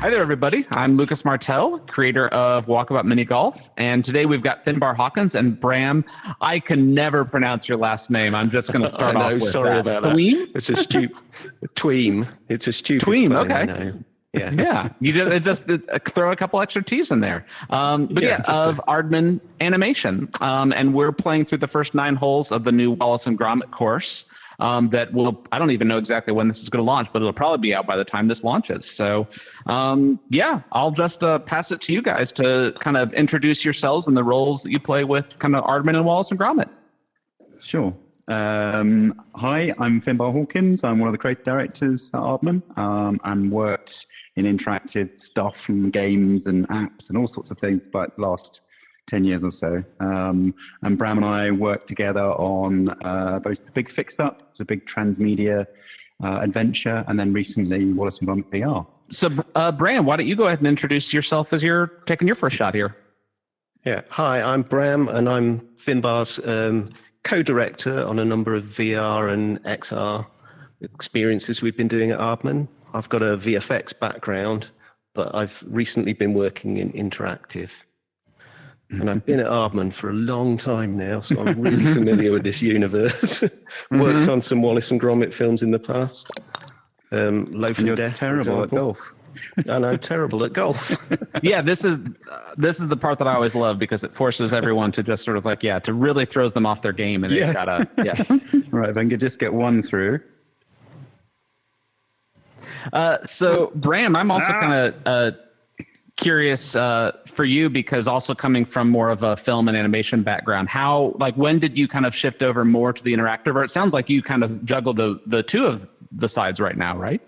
Hi there, everybody. I'm Lucas Martell, creator of Walkabout Mini Golf, and today we've got Finbar Hawkins and Bram. I can never pronounce your last name. I'm just going to start off with sorry that. about that. Ttwheam? It's a Ttwheam. It's a stupid Ttwheam, spelling, okay. I know. Yeah. Yeah, you just throw a couple extra T's in there. But of Aardman animation. And we're playing through the first 9 holes of the new Wallace and Gromit course. That will, I don't even know exactly when this is going to launch, but it'll probably be out by the time this launches. So, I'll just pass it to you guys to kind of introduce yourselves and the roles that you play with kind of Aardman and Wallace and Gromit. Sure. Hi, I'm Finbar Hawkins. I'm one of the creative directors at Aardman, and worked in interactive stuff and games and apps and all sorts of things for the last 10 years or so. And Bram and I worked together on both the big Fix Up, it's a big transmedia adventure, and then recently Wallace and Gromit VR. So, Bram, why don't you go ahead and introduce yourself as you're taking your first shot here? Yeah. Hi, I'm Bram, and I'm Finbar's co-director on a number of VR and XR experiences we've been doing at Aardman. I've got a VFX background, but I've recently been working in interactive. And I've been at Aardman for a long time now, so I'm really familiar with this universe. Worked on some Wallace and Gromit films in the past. Loaf and Death, terrible at golf. And I'm terrible at golf. Yeah, this is the part that I always love because it forces everyone to just sort of to really throws them off their game, and they've gotta Right, if I could just get one through. So Bram, I'm also kind of curious for you, because also coming from more of a film and animation background, when did you kind of shift over more to the interactive? Or it sounds like you kind of juggle the two of the sides right now, right?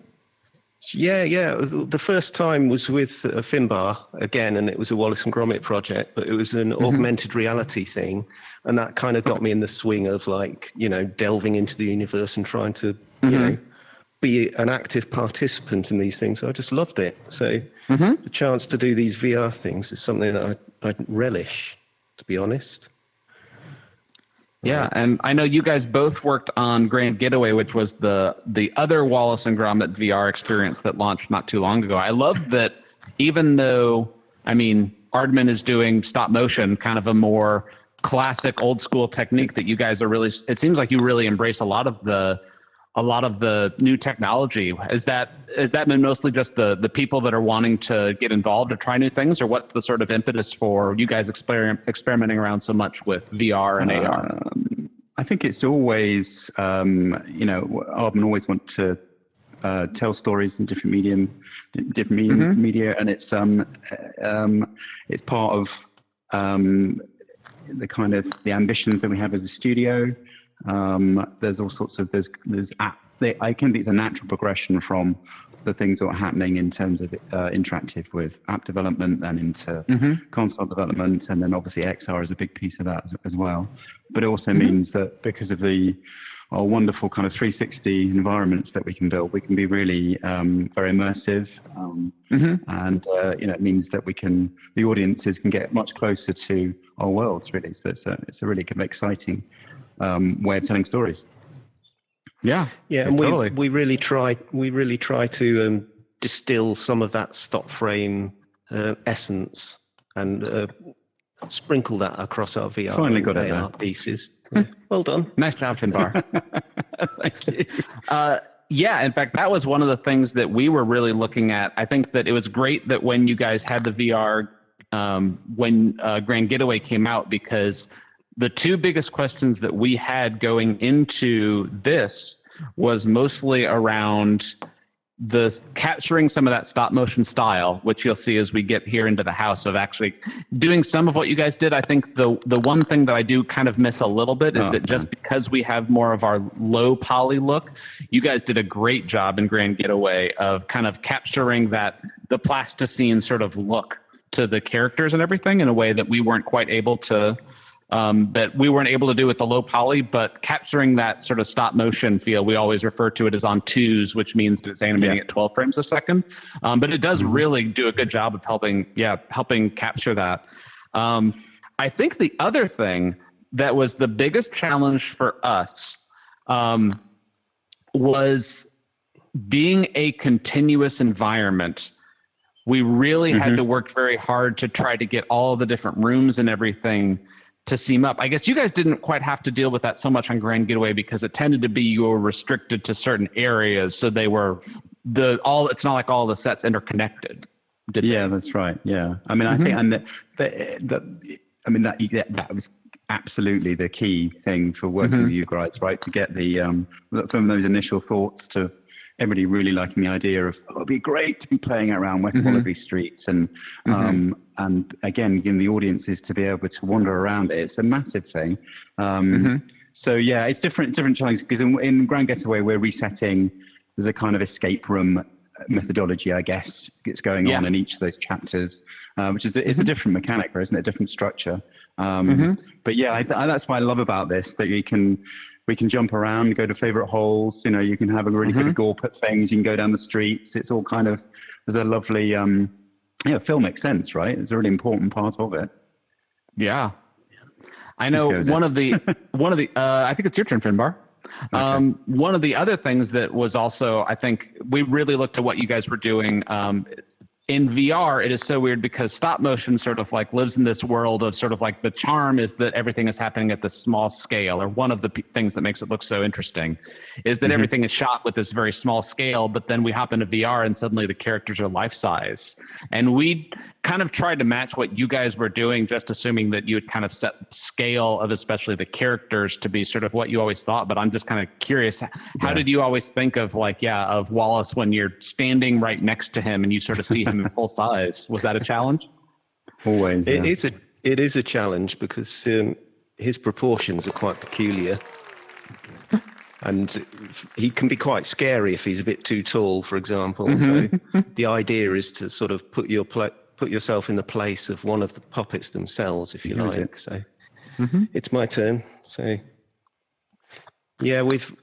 Yeah. The first time was with Finbar again, and it was a Wallace and Gromit project, but it was an augmented reality thing. And that kind of got me in the swing of delving into the universe and trying to, be an active participant in these things. I just loved it. So the chance to do these VR things is something that I relish, to be honest. Yeah, and I know you guys both worked on Grand Getaway, which was the other Wallace and Gromit VR experience that launched not too long ago. I love that, even though, Aardman is doing stop motion, kind of a more classic old school technique, that you guys are really, it seems like you really embrace a lot of the new technology. Is that been mostly just the people that are wanting to get involved or try new things, or what's the sort of impetus for you guys experimenting around so much with VR and AR? I think it's always, Aardman always want to tell stories in different media, and it's part of the kind of the ambitions that we have as a studio. There's all sorts of I can think it's a natural progression from the things that are happening in terms of interactive with app development and into console development, and then obviously XR is a big piece of that as well. But it also means that because of our wonderful kind of 360 environments that we can build, we can be really very immersive, and it means that the audiences can get much closer to our worlds, really. So it's a really kind of exciting way of telling stories. Yeah, and totally. we really try to distill some of that stop frame essence and sprinkle that across our VR Finally got AR pieces. Well done. Nice job, Finbar. Thank you. In fact, that was one of the things that we were really looking at. I think that it was great that when you guys had the VR, when Grand Getaway came out, because the two biggest questions that we had going into this was mostly around capturing some of that stop motion style, which you'll see as we get here into the house, of actually doing some of what you guys did. I think the one thing that I do kind of miss a little bit is that just because we have more of our low poly look, you guys did a great job in Grand Getaway of kind of capturing the plasticine sort of look to the characters and everything in a way that we weren't quite able to do with the low poly, but capturing that sort of stop motion feel. We always refer to it as on twos, which means that it's animating at 12 frames a second. But it does really do a good job of helping capture that. I think the other thing that was the biggest challenge for us was being a continuous environment we really had to work very hard to try to get all the different rooms and everything to seam up. I guess you guys didn't quite have to deal with that so much on Grand Getaway because it tended to be you were restricted to certain areas, so they were it's not like all the sets interconnected. That's right. Yeah, I mean, I think, and that was absolutely the key thing for working with you guys, right? To get from those initial thoughts to everybody really liking the idea of, it'd be great to be playing around West Wallaby Street, and again, giving the audiences to be able to wander around it. It's a massive thing. So yeah, it's different challenges because in Grand Getaway we're resetting. There's a kind of escape room methodology, I guess, it's going on in each of those chapters, which is it's a different mechanic, isn't it? A different structure. But yeah, that's what I love about this, that we can jump around, go to favorite holes. You can have a really good gawp at things. You can go down the streets. It's all kind of, there's a lovely filmic sense, right? It's a really important part of it. Yeah, I know one of the I think it's your turn, Finbar. Okay. One of the other things that was also, I think we really looked at what you guys were doing. In VR, it is so weird because stop motion sort of like lives in this world of sort of like the charm is that everything is happening at this small scale, or one of the things that makes it look so interesting is that everything is shot with this very small scale, but then we hop into VR and suddenly the characters are life size. And we kind of tried to match what you guys were doing, just assuming that you would kind of set scale of especially the characters to be sort of what you always thought. But I'm just kind of curious, how did you always think of of Wallace when you're standing right next to him and you sort of see him in full size? Was that a challenge? Always. Yeah. It is a challenge because his proportions are quite peculiar. And he can be quite scary if he's a bit too tall, for example. So the idea is to sort of put yourself in the place of one of the puppets themselves, if you like. So it's my turn. So yeah, we've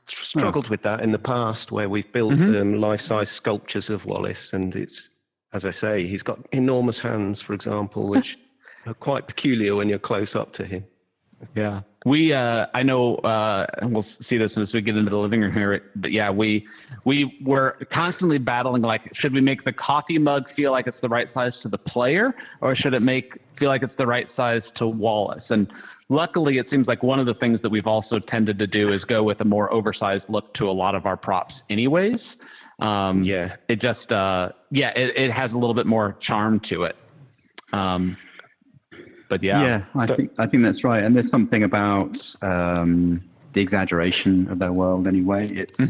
struggled with that in the past, where we've built life-size sculptures of Wallace, and it's, as I say, he's got enormous hands, for example, which are quite peculiar when you're close up to him. Yeah, we I know we'll see this as we get into the living room here, but yeah, we were constantly battling, like, should we make the coffee mug feel like it's the right size to the player, or should it feel like it's the right size to Wallace? And luckily, it seems like one of the things that we've also tended to do is go with a more oversized look to a lot of our props anyways. It just it has a little bit more charm to it. But I think that's right. And there's something about the exaggeration of their world anyway. It's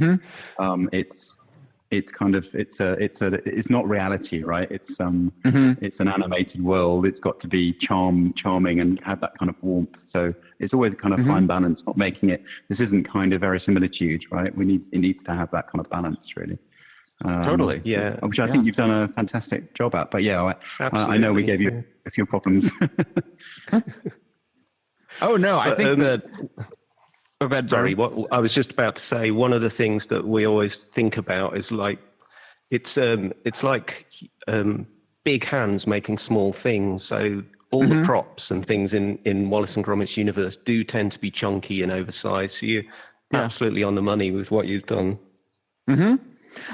not reality, right? It's an animated world. It's got to be charming and have that kind of warmth. So it's always a kind of fine balance, not making it. This isn't kind of verisimilitude, right? It needs to have that kind of balance, really. Totally. Yeah. Which I think you've done a fantastic job at. But yeah, I know we gave you a few problems. Oh no, I think that. Sorry, what I was just about to say. One of the things that we always think about is like, it's like big hands making small things. So all the props and things in Wallace and Gromit's universe do tend to be chunky and oversized. So you're absolutely on the money with what you've done.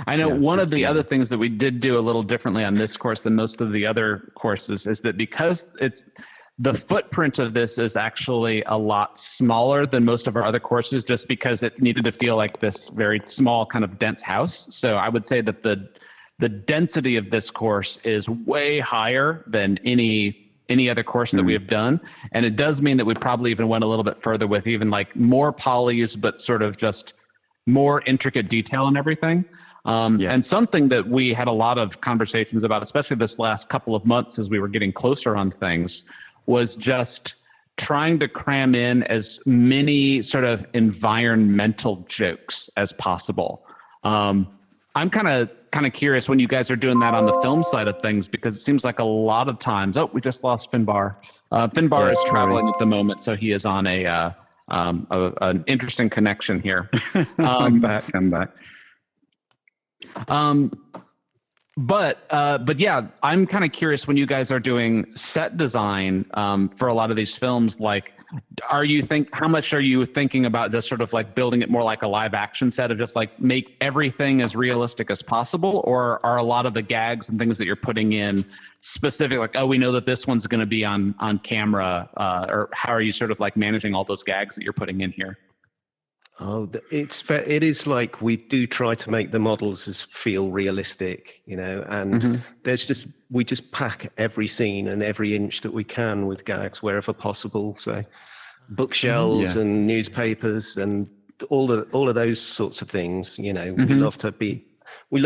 I know one of the other things that we did do a little differently on this course than most of the other courses is that because the footprint of this is actually a lot smaller than most of our other courses, just because it needed to feel like this very small kind of dense house. So I would say that the density of this course is way higher than any other course that we have done. And it does mean that we probably even went a little bit further with even like more polys, but sort of just more intricate detail and everything. And something that we had a lot of conversations about, especially this last couple of months as we were getting closer on things, was just trying to cram in as many sort of environmental jokes as possible. I'm kind of curious when you guys are doing that on the film side of things, because it seems like a lot of times, we just lost Finbar. Finbar is traveling at the moment, so he is on an interesting connection here. I'm back. But yeah, I'm kind of curious when you guys are doing set design for a lot of these films. Like, how much are you thinking about just sort of like building it more like a live action set of just like make everything as realistic as possible, or are a lot of the gags and things that you're putting in specific? Like, oh, we know that this one's going to be on camera, or how are you sort of like managing all those gags that you're putting in here? Oh, it is like we do try to make the models as feel realistic, and we just pack every scene and every inch that we can with gags wherever possible. So bookshelves and newspapers and all of those sorts of things, we love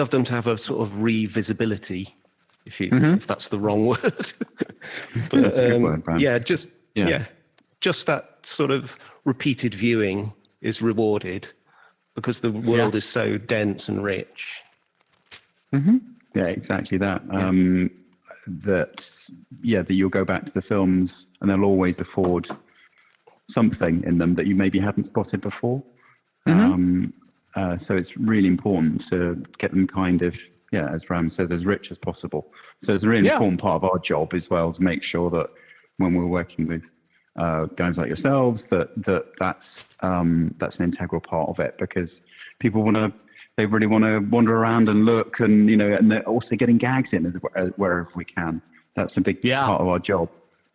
them to have a sort of revisibility, if that's the wrong word. But that's a good word, Bram. Just that sort of repeated viewing is rewarded because the world is so dense and rich. Yeah, exactly that. That you'll go back to the films and they'll always afford something in them that you maybe hadn't spotted before. So it's really important to get them kind of, as Bram says, as rich as possible. So it's a really important part of our job as well, to make sure that when we're working with guys like yourselves, that's an integral part of it, because people they really want to wander around and look, and and they're also getting gags in wherever we can. That's a big part of our job.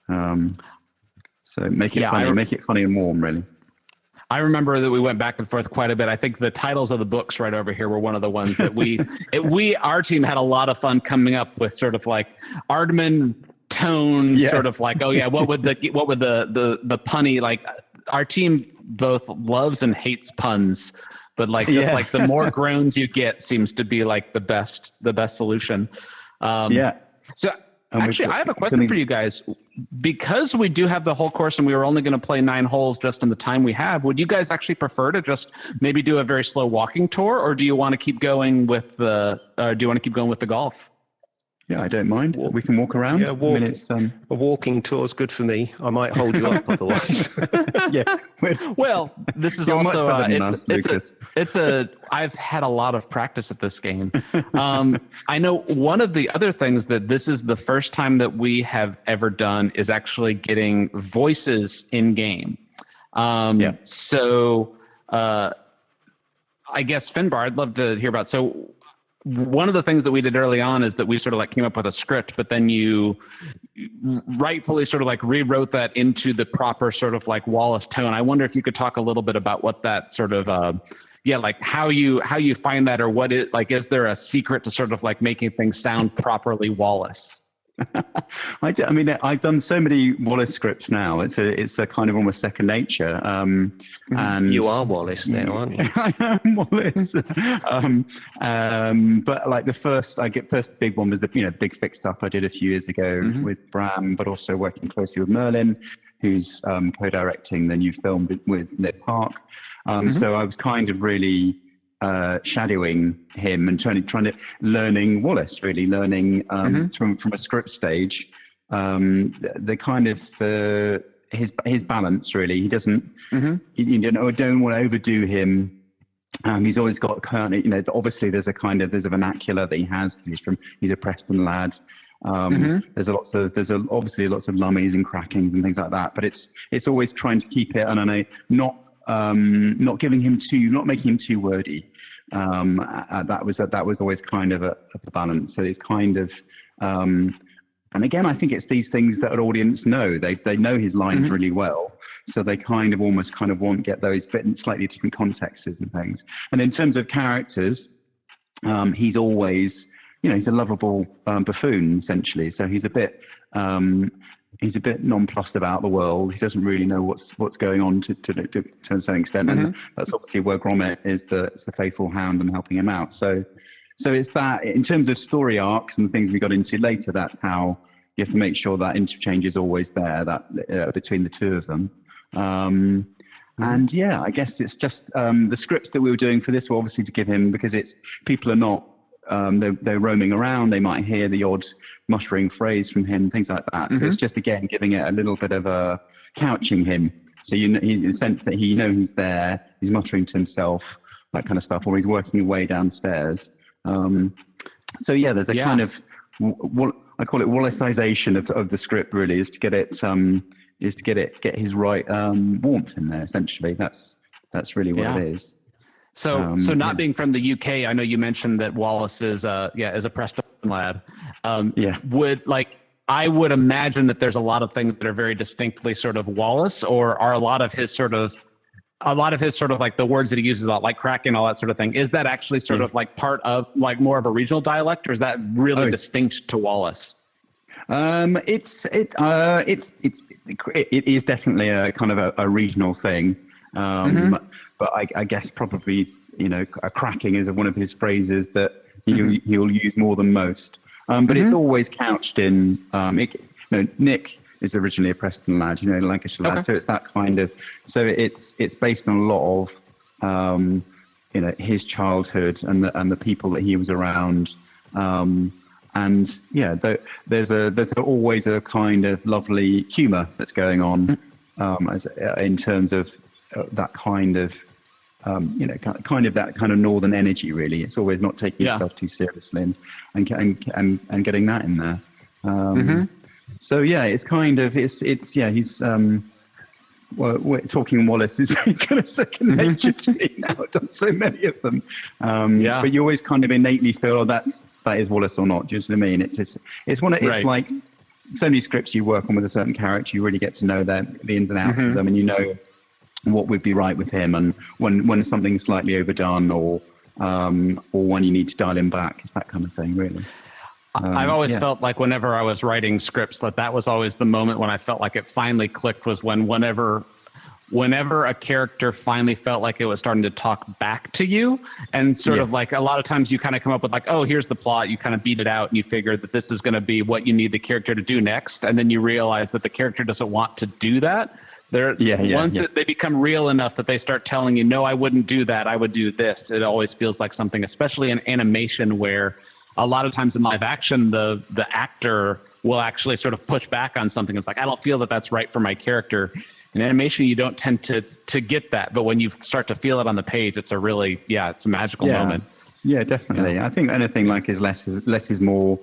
So make it funny, make it funny and warm, really. I remember that we went back and forth quite a bit. I think the titles of the books right over here were one of the ones that our team had a lot of fun coming up with, sort of like Aardman tone, sort of like, what would the punny, like, our team both loves and hates puns, but like just like the more groans you get seems to be like the best solution. So actually, I have a question for you guys. Because we do have the whole course and we were only going to play 9 holes just in the time we have, would you guys actually prefer to just maybe do a very slow walking tour, or do you want to keep going with the golf? Yeah, I don't mind. We can walk around. Yeah, a walking tour is good for me. I might hold you up otherwise. Well, this is also I've had a lot of practice at this game. I know one of the other things that this is the first time that we have ever done is actually getting voices in game. So I guess Finbar, I'd love to hear about. So one of the things that we did early on is that we sort of like came up with a script, but then you rightfully sort of like rewrote that into the proper sort of like Wallace tone. I wonder if you could talk a little bit about what that sort of, like how you find that, or what it like, is there a secret to sort of like making things sound properly Wallace? I mean, I've done so many Wallace scripts now. It's a kind of almost second nature. And you are Wallace now, aren't you? I am Wallace. But like the first big one was the big fix up I did a few years ago with Bram, but also working closely with Merlin, who's co-directing the new film with Nick Park. So I was kind of really shadowing him and trying to learning Wallace, really learning from a script stage, the kind of his balance, really. He doesn't you don't want to overdo him. He's always got obviously there's a vernacular that he has because he's a Preston lad. There's obviously lots of lummies and crackings and things like that, but it's always trying to keep it, and I know not making him too wordy. That was always kind of a balance. So it's kind of, and again, I think it's these things that an audience know. They know his lines really well, so they kind of want get those bit in slightly different contexts and things. And in terms of characters, he's always, he's a lovable buffoon essentially. So he's a bit nonplussed about the world. He doesn't really know what's going on to a certain extent, and that's obviously where Gromit is the faithful hound and helping him out. So it's that in terms of story arcs and things we got into later. That's how you have to make sure that interchange is always there, that between the two of them. And I guess it's just the scripts that we were doing for this were obviously to give him, because people are not. They're roaming around. They might hear the odd muttering phrase from him, things like that. So it's just again giving it a little bit of a couching him, so in the sense that he's there, he's muttering to himself, that kind of stuff, or he's working away downstairs. So yeah, there's a kind of what I call it Wallaceization of the script. Really, is to get it get his right warmth in there. Essentially, that's really what it is. So not being from the UK, I know you mentioned that Wallace is a Preston lad. I would imagine that there's a lot of things that are very distinctly sort of Wallace, or are a lot of his sort of like the words that he uses a lot, like Crackin, all that sort of thing. Is that actually sort of like part of like more of a regional dialect, or is that really distinct to Wallace? It is definitely a kind of a regional thing. But I guess probably, a cracking is one of his phrases that he'll use more than most. But it's always couched in, Nick is originally a Preston lad, Lancashire lad. So it's that kind of, so it's based on a lot of, his childhood and the people that he was around. And yeah, there's always a kind of lovely humour that's going on, in terms of that kind of, that kind of northern energy. Really, it's always not taking yourself too seriously, and getting that in there. So yeah, it's kind of he's we're talking Wallace is kind of second nature to me now. I've done so many of them. But you always kind of innately feel, that is Wallace or not. Do you know what I mean? It's like so many scripts you work on with a certain character, you really get to know the ins and outs of them, and what would be right with him, and when something's slightly overdone, or when you need to dial him back. It's that kind of thing, really. I've always felt like whenever I was writing scripts, that was always the moment when I felt like it finally clicked, was whenever a character finally felt like it was starting to talk back to you, and sort of like a lot of times you kind of come up with like, oh, here's the plot, you kind of beat it out and you figure that this is going to be what you need the character to do next, and then you realize that the character doesn't want to do that. Once they become real enough that they start telling you, no, I wouldn't do that, I would do this, it always feels like something, especially in animation, where a lot of times in live action, the actor will actually sort of push back on something. It's like, I don't feel that that's right for my character. In animation, you don't tend to get that, but when you start to feel it on the page, it's a really, it's a magical moment. Yeah, definitely. Yeah. I think anything like less is more.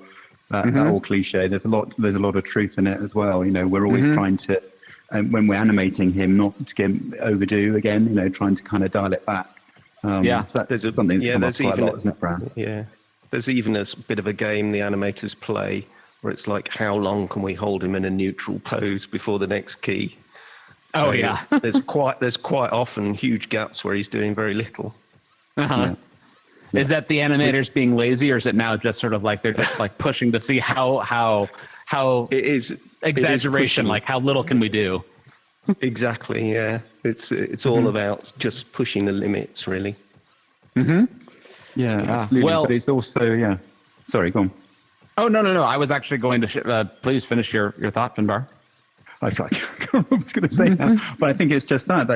That old cliche. There's a lot of truth in it as well. We're always trying to, when we're animating him, not to get overdue again. Trying to kind of dial it back. So there's something that's come up quite a lot, isn't it, Bram? Yeah. There's even a bit of a game the animators play where it's like, how long can we hold him in a neutral pose before the next key? So there's quite often huge gaps where he's doing very little. Is that the animators being lazy, or is it now just sort of like they're just like pushing to see how it is exaggeration, like how little can we do? Exactly. Yeah. It's all about just pushing the limits, really. Yeah, absolutely. Well, but it's also, sorry, go on. Oh, no. I was actually going to, please finish your thought, Finbar. I was going to say that, but I think it's just that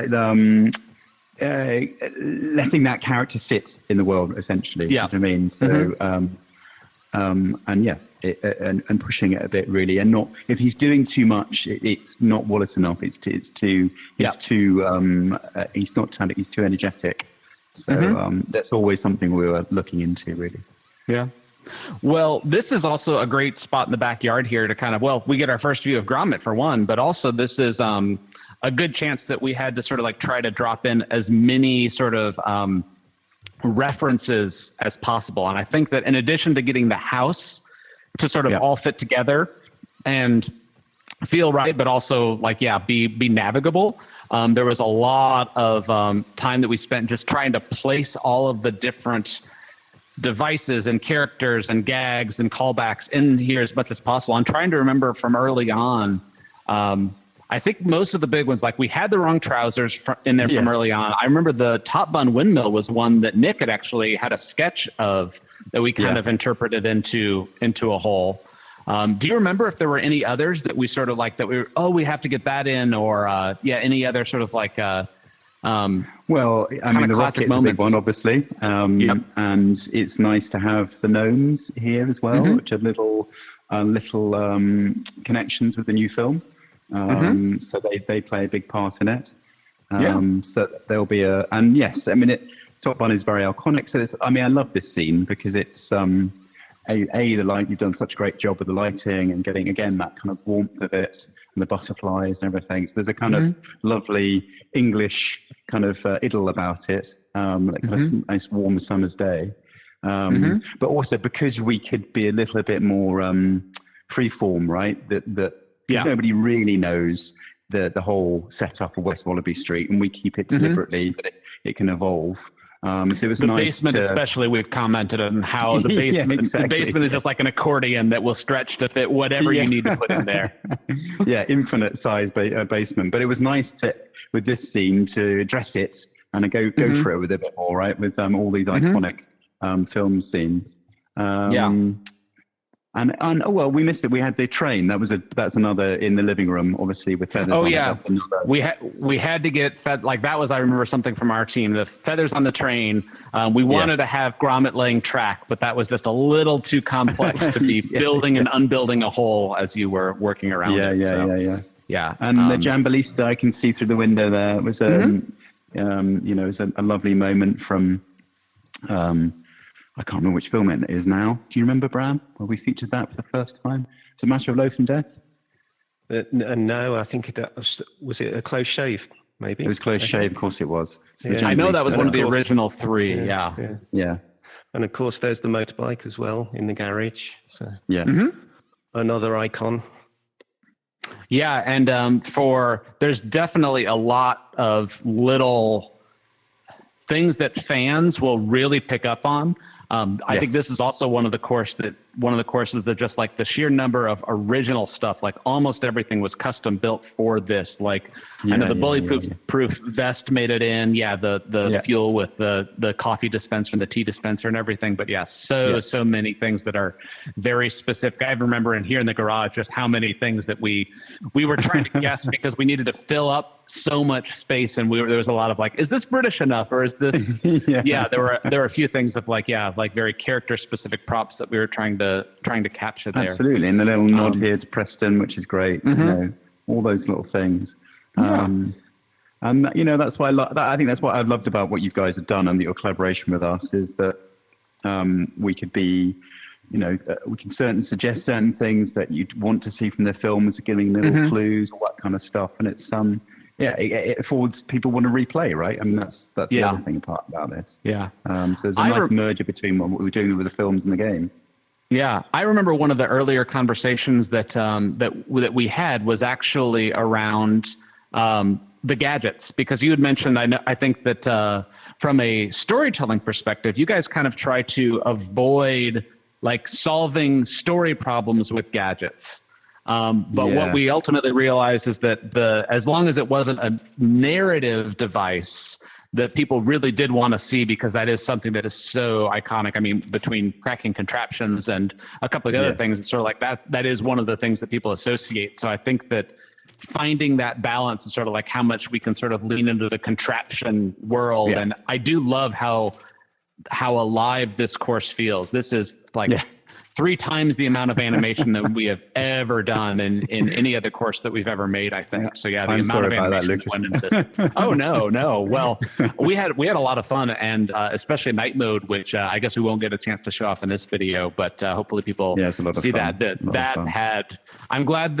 letting that character sit in the world, essentially. Yeah. You know what I mean? So, and pushing it a bit, really, and not, if he's doing too much, it's not Wallace enough. He's too energetic. So that's always something we were looking into, really. Yeah. Well, this is also a great spot in the backyard here to kind of, we get our first view of Gromit for one, but also this is a good chance that we had to sort of like try to drop in as many sort of references as possible. And I think that in addition to getting the house to sort of all fit together and feel right, but also like, be navigable. There was a lot of time that we spent just trying to place all of the different devices and characters and gags and callbacks in here as much as possible. I'm trying to remember from early on. I think most of the big ones, like we had the wrong trousers in there from early on. I remember the top bun windmill was one that Nick had actually had a sketch of that we kind of interpreted into a whole. Do you remember if there were any others that we sort of like that we have to get that in, or any other sort of like well, I mean, the rocket's a big one, obviously, and it's nice to have the gnomes here as well, which are little connections with the new film. So they play a big part in it. So there'll be Top Bun is very iconic. So I love this scene because it's the light. You've done such a great job with the lighting and getting again that kind of warmth of it and the butterflies and everything. So there's a kind of lovely English kind of idyll about it, like kind of nice warm summer's day. But also because we could be a little bit more freeform, right? That nobody really knows the whole setup of West Wallaby Street, and we keep it deliberately that it can evolve. So it was the nice basement, especially, we've commented on how the basement, the basement is just like an accordion that will stretch to fit whatever you need to put in there. Infinite size basement. But it was nice to, with this scene, to address it and go for it with a bit more, right? With all these iconic film scenes. And well, we missed it. We had the train. That's another in the living room, obviously, with feathers. Oh on yeah, it. we had to get like that was, I remember something from our team. The feathers on the train. We wanted to have Gromit laying track, but that was just a little too complex to be building and unbuilding a hole as you were working around. Yeah. And the Jambalista, I can see through the window there. It was it was a lovely moment from. I can't remember which film it is now. Do you remember, Bram, where we featured that for the first time? It's A Matter of Loaf and Death? No, I think was it A Close Shave, maybe? It was Close Shave, of course it was. I know that was one of the original three, yeah. And of course, there's the motorbike as well in the garage. So another icon. Yeah, and there's definitely a lot of little things that fans will really pick up on. I think this is also one of the courses that just like the sheer number of original stuff, like almost everything was custom built for this. Like I know the bully-proof vest made it in. The fuel with the coffee dispenser and the tea dispenser and everything. But so many things that are very specific. I remember in here in the garage just how many things that we were trying to guess because we needed to fill up so much space, and there was a lot of like, is this British enough, or is this? There were a few things of like very character specific props that we were trying to capture there. Absolutely, and the little nod here to Preston, which is great. You know, all those little things. And that's why I think that's what I've loved about what you guys have done and your collaboration with us is that we could be. We can suggest certain things that you'd want to see from the films, giving little clues, all that kind of stuff, and it's it affords people want to replay, right? I mean, that's the other thing about this. So there's a nice merger between what we were doing with the films and the game. Yeah, I remember one of the earlier conversations that we had was actually around the gadgets, because you had mentioned, I think that from a storytelling perspective, you guys kind of try to avoid like solving story problems with gadgets. But what we ultimately realized is that as long as it wasn't a narrative device that people really did want to see, because that is something that is so iconic. I mean, between Crackin contraptions and a couple of other things, it's sort of like that is one of the things that people associate. So I think that finding that balance is sort of like how much we can sort of lean into the contraption world. And I do love how alive this course feels. This is like 3 times the amount of animation that we have ever done in any other course that we've ever made, I think. So the amount of animation that went into this. Oh no. Well, we had a lot of fun, and especially night mode, which I guess we won't get a chance to show off in this video, but hopefully people see that. I'm glad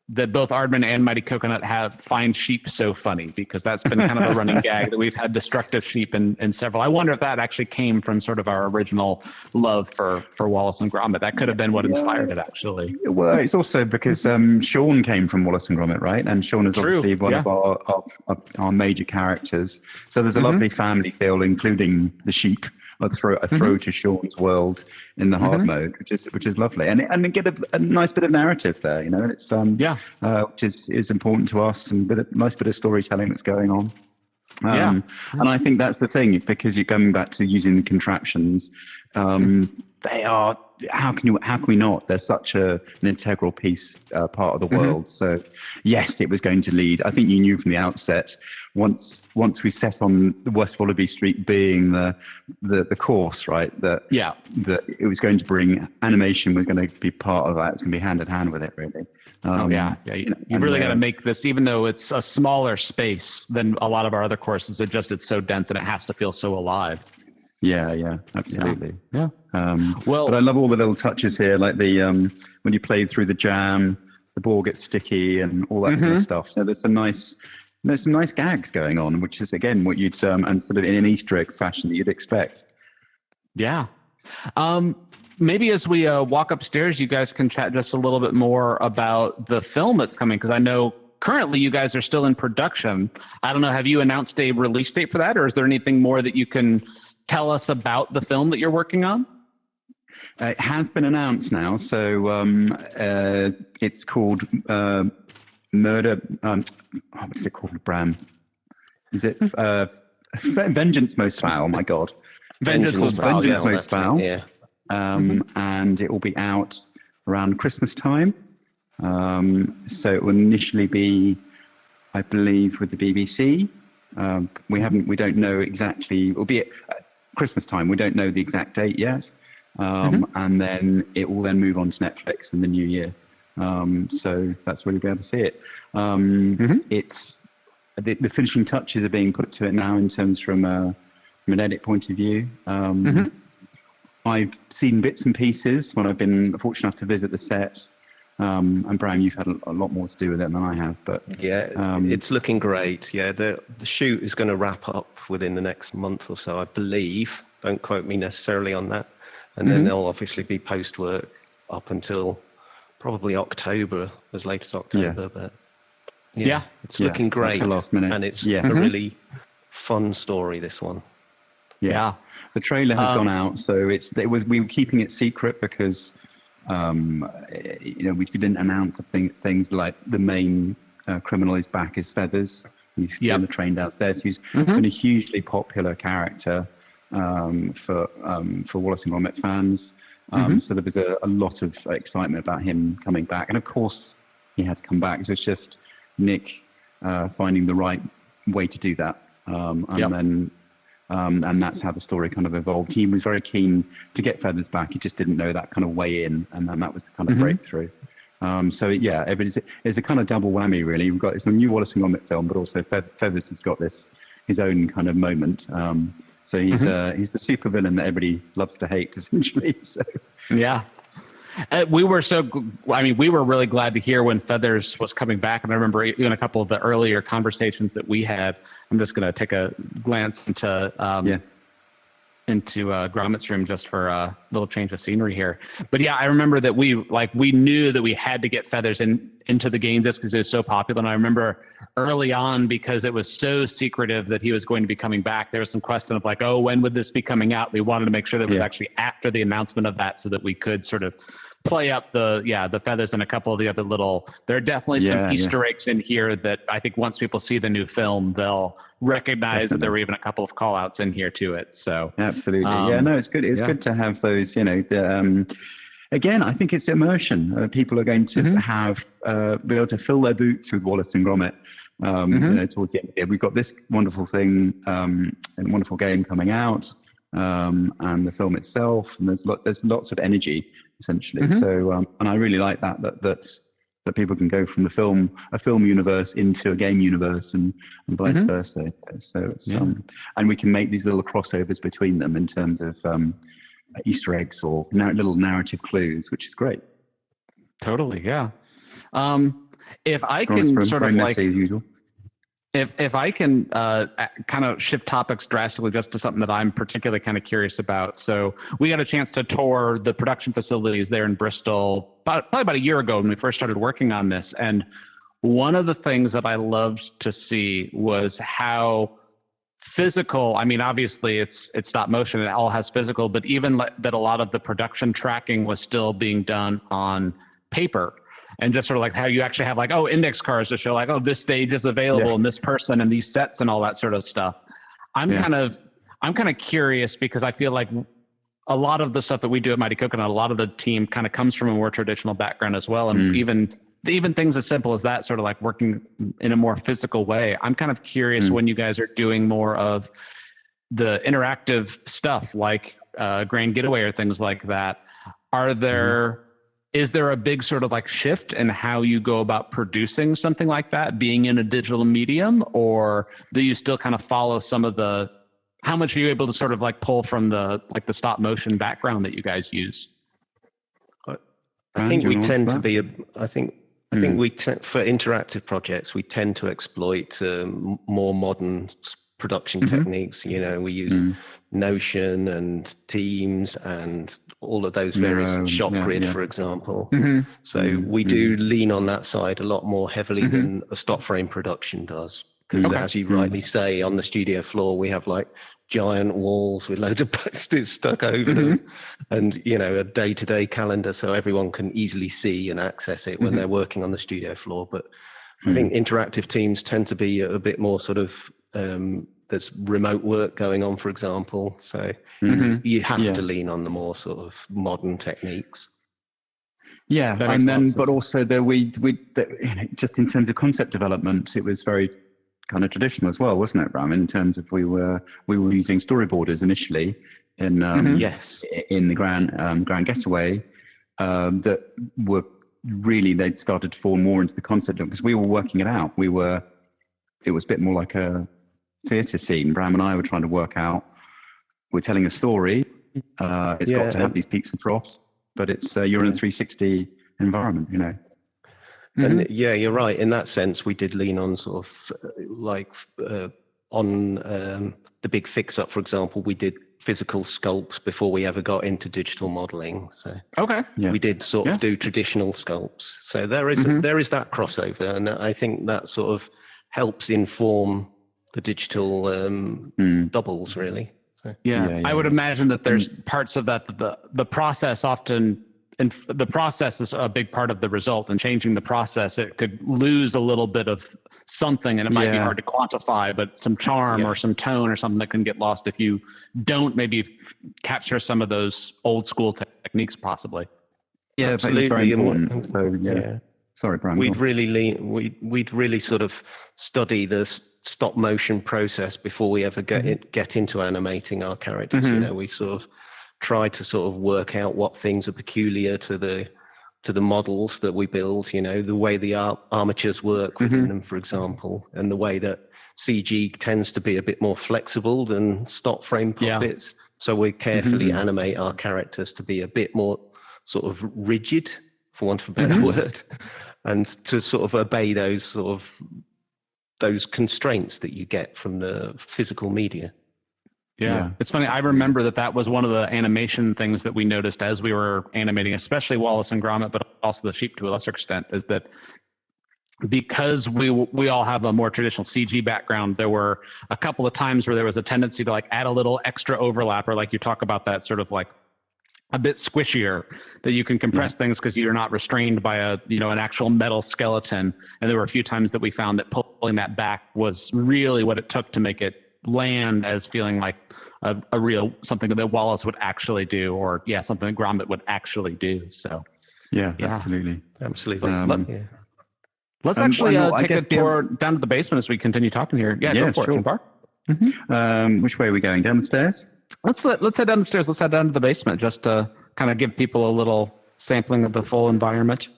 that both Aardman and Mighty Coconut find sheep so funny, because that's been kind of a running gag that we've had destructive sheep in several. I wonder if that actually came from sort of our original love for Wallace and Gromit. That could have been what inspired it, actually. Well, it's also because Sean came from Wallace and Gromit, right? And Sean is obviously one of our major characters. So there's a lovely family feel, including the sheep. I throw to Sean's world in the hard mode, which is lovely, and get a nice bit of narrative there, and it's which is important to us, and nice bit of storytelling that's going on. And I think that's the thing, because you're coming back to using the contraptions. They are. How can we not? They're such an integral piece, part of the world. So, yes, it was going to lead. I think you knew from the outset. Once we set on the West Wallaby Street being the course, right? That it was going to bring animation. Was going to be part of that. It was going to be hand in hand with it, really. You really got to make this, even though it's a smaller space than a lot of our other courses. It's so dense and it has to feel so alive. Yeah, absolutely. Yeah. But I love all the little touches here, like the when you play through the jam, the ball gets sticky and all that kind of stuff. So there's some nice gags going on, which is again what you'd and sort of in an Easter egg fashion that you'd expect. Yeah. Maybe as we walk upstairs, you guys can chat just a little bit more about the film that's coming, because I know currently you guys are still in production. I don't know, have you announced a release date for that, or is there anything more that you can tell us about the film that you're working on? It has been announced now, so it's called Murder. What is it called, Bram? Is it Vengeance Most Foul? My God, Vengeance Most Foul. Yeah. And it will be out around Christmas time. So it will initially be, I believe, with the BBC. We don't know exactly. It will be at Christmas time. We don't know the exact date yet. And then it will then move on to Netflix in the new year. So that's where you'll be able to see it. It's the finishing touches are being put to it now in terms from an edit point of view. I've seen bits and pieces when I've been fortunate enough to visit the set. And Bram, you've had a lot more to do with it than I have, but yeah, it's looking great. Yeah, the shoot is going to wrap up within the next month or so, I believe. Don't quote me necessarily on that. And then there'll obviously be post work up until probably October, as late as October. But it's looking great, like last minute. And it's a really fun story. This one. Yeah. The trailer has gone out, so we were keeping it secret because we didn't announce things like the main criminal is back as Feathers. You see on the train downstairs. He's been a hugely popular character for Wallace and Gromit fans. So there was a lot of excitement about him coming back, and of course he had to come back. So it's just Nick finding the right way to do that, and that's how the story kind of evolved. He was very keen to get Feathers back. He just didn't know that kind of way in, and then that was the kind of breakthrough. So yeah, it's a kind of double whammy really. It's a new Wallace and Gromit film, but also Feathers has got his own kind of moment. So he's the super villain that everybody loves to hate, essentially. So yeah. We were really glad to hear when Feathers was coming back. And I remember even a couple of the earlier conversations that we had. I'm just going to take a glance into Gromit's room just for a little change of scenery here. But yeah, I remember that we knew that we had to get Feathers into the game just because it was so popular. And I remember early on, because it was so secretive that he was going to be coming back, there was some question of when would this be coming out? We wanted to make sure that it was actually after the announcement of that, so that we could sort of play up the Feathers and a couple of the other there are definitely some Easter eggs in here that I think once people see the new film, they'll recognize that there were even a couple of call outs in here to it. So absolutely. It's good. It's good to have those, again, I think it's immersion. People are going to be able to fill their boots with Wallace and Gromit. Towards the end of the year, we've got this wonderful thing, and wonderful game coming out, and the film itself, and there's lots of energy essentially. So, and I really like that people can go from a film universe into a game universe, and vice versa. So it's and we can make these little crossovers between them in terms of Easter eggs or little narrative clues, which is great. Totally, yeah. If I can sort of messy as usual. If I can kind of shift topics drastically just to something that I'm particularly kind of curious about. So we got a chance to tour the production facilities there in Bristol probably about a year ago when we first started working on this. And one of the things that I loved to see was how physical, obviously it's stop motion, it all has physical, but even that a lot of the production tracking was still being done on paper. And just sort of how you actually have index cards to show this stage is available and this person and these sets and all that sort of stuff. I'm kind of curious because I feel like a lot of the stuff that we do at Mighty Coconut, a lot of the team kind of comes from a more traditional background as well. And even things as simple as that, sort of working in a more physical way. I'm kind of curious when you guys are doing more of the interactive stuff like Grand Getaway or things like that. Is there a big sort of shift in how you go about producing something like that, being in a digital medium, or do you still kind of follow some of the how much are you able to sort of like pull from the stop motion background that you guys use? I think we tend to be I think we for interactive projects we tend to exploit more modern production techniques. You know, we use Notion and Teams and all of those various shot grid, for example. So we do lean on that side a lot more heavily than a stop frame production does. Because as you rightly say, on the studio floor, we have like giant walls with loads of posters stuck over them and, you know, a day-to-day calendar so everyone can easily see and access it when they're working on the studio floor. But I think interactive teams tend to be a bit more sort of, there's remote work going on, for example. So you have to lean on the more sort of modern techniques. Yeah, and then, but also just in terms of concept development, it was very kind of traditional as well, wasn't it, Bram? In terms of we were using storyboarders initially in in the Grand Getaway that were really they'd started to fall more into the concept because we were working it out. It was a bit more like a theatre scene. Bram and I were trying to work out. We're telling a story. It's got to have these peaks and troughs, but it's you're in a 360 environment, you know. And yeah, you're right. In that sense, we did lean on sort of on the big fix up, for example, we did physical sculpts before we ever got into digital modeling. So we did sort of do traditional sculpts. So there is that crossover, and I think that sort of helps inform the digital doubles, really. So, I would imagine that there's parts of that the process often. And the process is a big part of the result, and changing the process, it could lose a little bit of something, and it might be hard to quantify, but some charm or some tone or something that can get lost if you don't maybe capture some of those old school techniques possibly. Yeah, absolutely. But it's very important. So sorry, Bram. We'd really sort of study the stop motion process before we ever get into animating our characters. You know, we sort of try to sort of work out what things are peculiar to the models that we build, you know, the way the armatures work within them, for example, and the way that CG tends to be a bit more flexible than stop frame puppets. So we carefully animate our characters to be a bit more sort of rigid, for want of a better word, and to sort of obey those constraints that you get from the physical media. Yeah, it's funny. I remember that was one of the animation things that we noticed as we were animating, especially Wallace and Gromit, but also the sheep to a lesser extent, is that because we all have a more traditional CG background, there were a couple of times where there was a tendency to like add a little extra overlap, or like you talk about that sort of like a bit squishier, that you can compress things because you're not restrained by an actual metal skeleton. And there were a few times that we found that pulling that back was really what it took to make it land as feeling like a real something that Wallace would actually do, or something that Gromit would actually do. So absolutely. Let's actually take a tour down to the basement as we continue talking here. Go for it, Finbar. Which way are we going? Down the stairs? Let's head down the stairs. Let's head down to the basement just to kind of give people a little sampling of the full environment.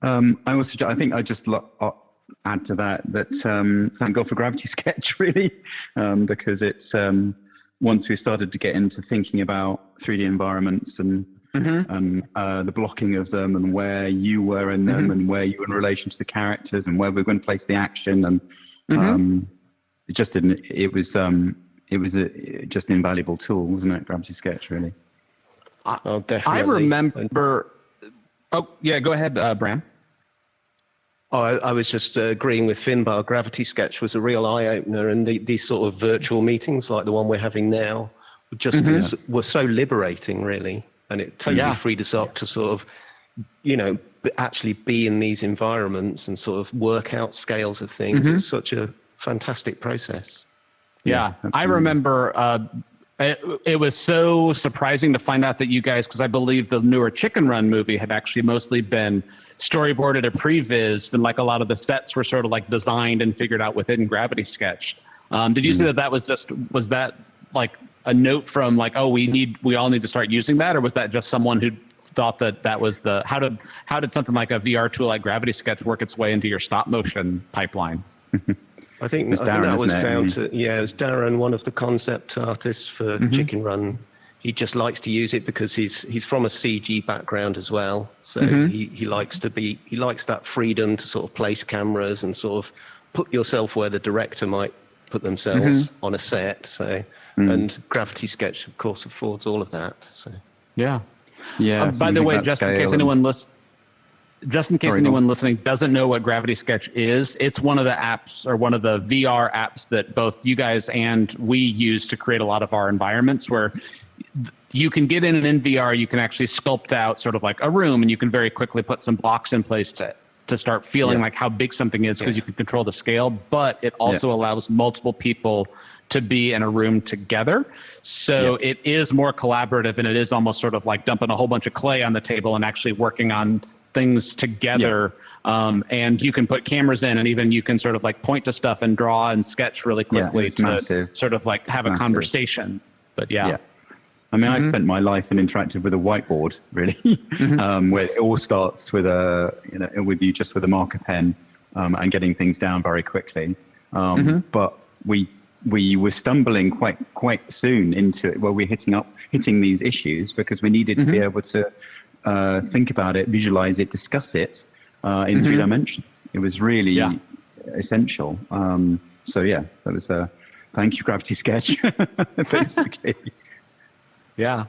I think I just add to that thank God for Gravity Sketch, really, because it's once we started to get into thinking about 3D environments and the blocking of them and where you were in them and where you were in relation to the characters and where we're going to place the action, and it just didn't. It was just an invaluable tool, wasn't it? Gravity Sketch, really. Oh, definitely. I remember. Oh yeah, go ahead, Bram. Oh, I was just agreeing with Finbar. Gravity Sketch was a real eye-opener, and these sort of virtual meetings like the one we're having now were so liberating, really, and it totally freed us up to sort of, actually be in these environments and sort of work out scales of things. It's such a fantastic process. Yeah, I remember it was so surprising to find out that you guys, because I believe the newer Chicken Run movie had actually mostly been storyboarded or prevised, and like a lot of the sets were sort of like designed and figured out within Gravity Sketch. Did you say that was that like a note from like, oh, we all need to start using that, or was that just someone who thought that was how did something like a VR tool like Gravity Sketch work its way into your stop motion pipeline? I think It's Darren, that was isn't it? down to, it was Darren, one of the concept artists for Chicken Run. He just likes to use it because he's from a CG background as well. So he likes that freedom to sort of place cameras and sort of put yourself where the director might put themselves on a set. So, and Gravity Sketch, of course, affords all of that. So, yeah. Yeah. By the way, just in case anyone listening doesn't know what Gravity Sketch is, it's one of the apps or one of the VR apps that both you guys and we use to create a lot of our environments, where you can get in and in VR, you can actually sculpt out sort of like a room, and you can very quickly put some blocks in place to start feeling like how big something is, because you can control the scale, but it also allows multiple people to be in a room together. So it is more collaborative, and it is almost sort of like dumping a whole bunch of clay on the table and actually working on things together. And you can put cameras in, and even you can sort of like point to stuff and draw and sketch really quickly to sort of like have a conversation. But I mean, I spent my life and interacted with a whiteboard, really, where it all starts with you just with a marker pen and getting things down very quickly. But we were stumbling quite soon into it, where we're hitting these issues, because we needed to be able to think about it, visualize it, discuss it in 3 dimensions. It was really essential. So that was thank you, Gravity Sketch, basically. Yeah.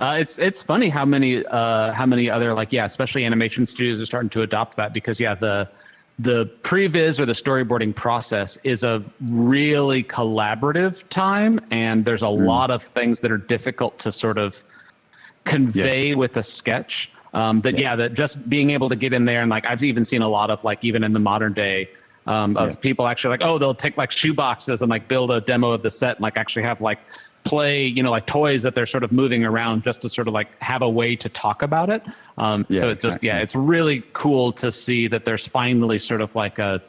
It's funny how many other especially animation studios are starting to adopt that, because the previs or the storyboarding process is a really collaborative time, and there's a lot of things that are difficult to sort of convey with a sketch. That just being able to get in there, and like I've even seen a lot of like even in the modern day of people actually like, they'll take like shoe boxes and like build a demo of the set and like actually have like play, like toys that they're sort of moving around just to sort of like have a way to talk about it. So it's just, it's really cool to see that there's finally sort of like a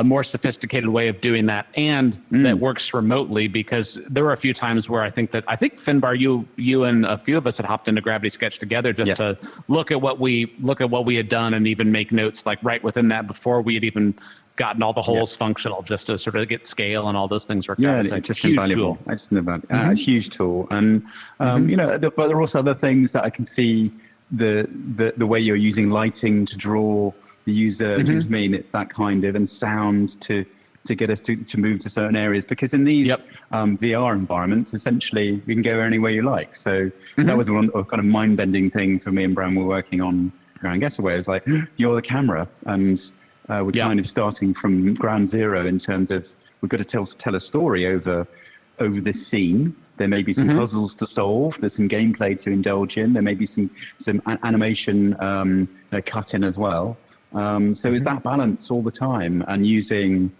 more sophisticated way of doing that, and that works remotely, because there were a few times where I think Finbar, you and a few of us had hopped into Gravity Sketch together just to look at what we had done, and even make notes like right within that before we had even gotten all the holes functional, just to sort of get scale and all those things worked out. It's just huge invaluable. tool. It's a huge tool, and but there are also other things that I can see the way you're using lighting to draw the user. Do you know what I mean? It's that kind of, and sound to get us to move to certain areas, because in these VR environments, essentially you can go anywhere you like. So that was a kind of mind-bending thing for me and Bram were working on Ground Getaway. It was like, you're the camera, and we're kind of starting from ground zero in terms of we've got to tell a story over this scene. There may be some puzzles to solve. There's some gameplay to indulge in. There may be some animation cut in as well. So is that balance all the time, and using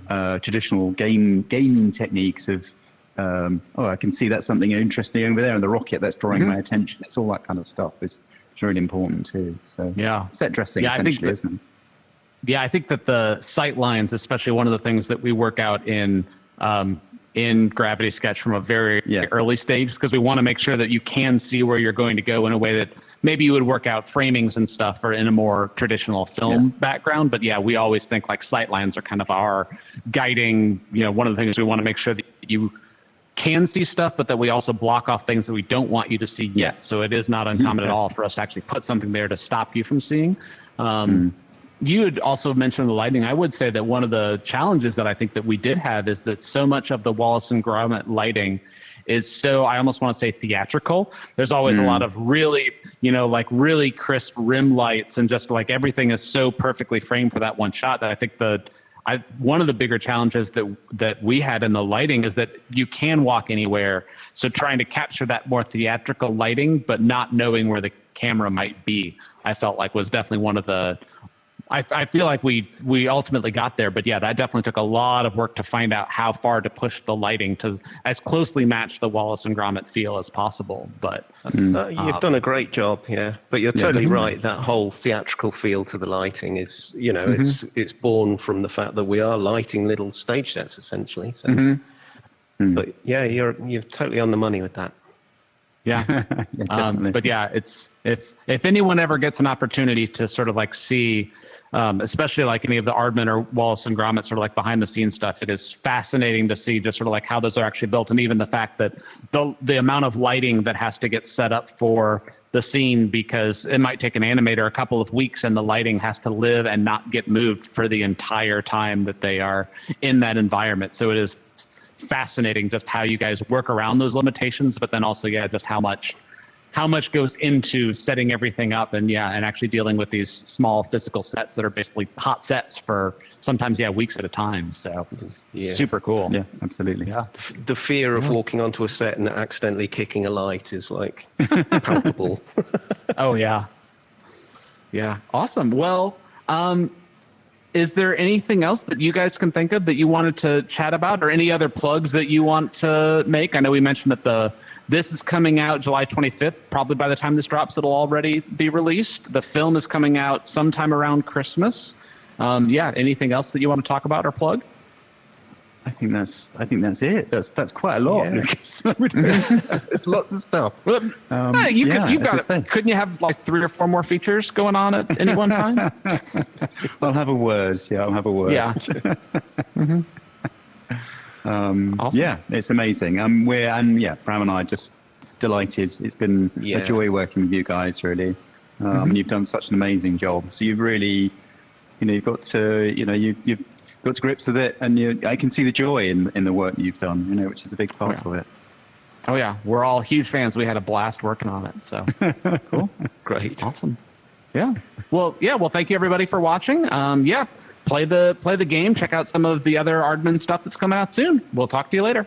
traditional gaming techniques of I can see that's something interesting over there in the rocket that's drawing my attention. It's all that kind of stuff. It's really important too. So set dressing essentially, isn't it? Yeah, I think that the sight lines, especially one of the things that we work out in Gravity Sketch from a very early stage, because we want to make sure that you can see where you're going to go in a way that maybe you would work out framings and stuff or in a more traditional film background. But we always think like sight lines are kind of our guiding, one of the things we want to make sure that you can see stuff, but that we also block off things that we don't want you to see yet. So it is not uncommon at all for us to actually put something there to stop you from seeing. You had also mentioned the lighting. I would say that one of the challenges that I think that we did have is that so much of the Wallace and Gromit lighting is so, I almost want to say theatrical. There's always a lot of really, really crisp rim lights, and just like everything is so perfectly framed for that one shot that I think one of the bigger challenges that we had in the lighting is that you can walk anywhere. So trying to capture that more theatrical lighting, but not knowing where the camera might be, I felt like was definitely one of the, I feel like we ultimately got there, but that definitely took a lot of work to find out how far to push the lighting to as closely match the Wallace and Gromit feel as possible. But you've done a great job, but you're totally right. That whole theatrical feel to the lighting is, it's born from the fact that we are lighting little stage sets essentially. So, but you're totally on the money with that. Yeah. Yeah, definitely. But yeah, it's if anyone ever gets an opportunity to sort of like see, especially like any of the Aardman or Wallace and Gromit sort of like behind the scenes stuff, it is fascinating to see just sort of like how those are actually built, and even the fact that the amount of lighting that has to get set up for the scene, because it might take an animator a couple of weeks and the lighting has to live and not get moved for the entire time that they are in that environment. So it is fascinating just how you guys work around those limitations, but then also, yeah, just how much goes into setting everything up, and actually dealing with these small physical sets that are basically hot sets for sometimes weeks at a time. So super cool. Yeah, absolutely. Yeah. The fear of walking onto a set and accidentally kicking a light is like palpable. Oh yeah. Awesome. Well, is there anything else that you guys can think of that you wanted to chat about, or any other plugs that you want to make? I know we mentioned that this is coming out July 25th. Probably by the time this drops, it'll already be released. The film is coming out sometime around Christmas. Anything else that you want to talk about or plug? I think that's it. That's quite a lot, Yeah. Lucas. There's lots of stuff. Well, you got as I it. Couldn't you have like 3 or 4 more features going on at any one time? I'll have a word. Yeah, I'll have a word. Yeah. Awesome. Yeah, it's amazing. Bram and I are just delighted. It's been a joy working with you guys, really. You've done such an amazing job. So you've really, you've got to, you've got to grips with it, and I can see the joy in the work that you've done, which is a big part of it. Oh yeah, we're all huge fans. We had a blast working on it. So cool, Great. awesome. Yeah. Well, thank you everybody for watching. Play the game. Check out some of the other Aardman stuff that's coming out soon. We'll talk to you later.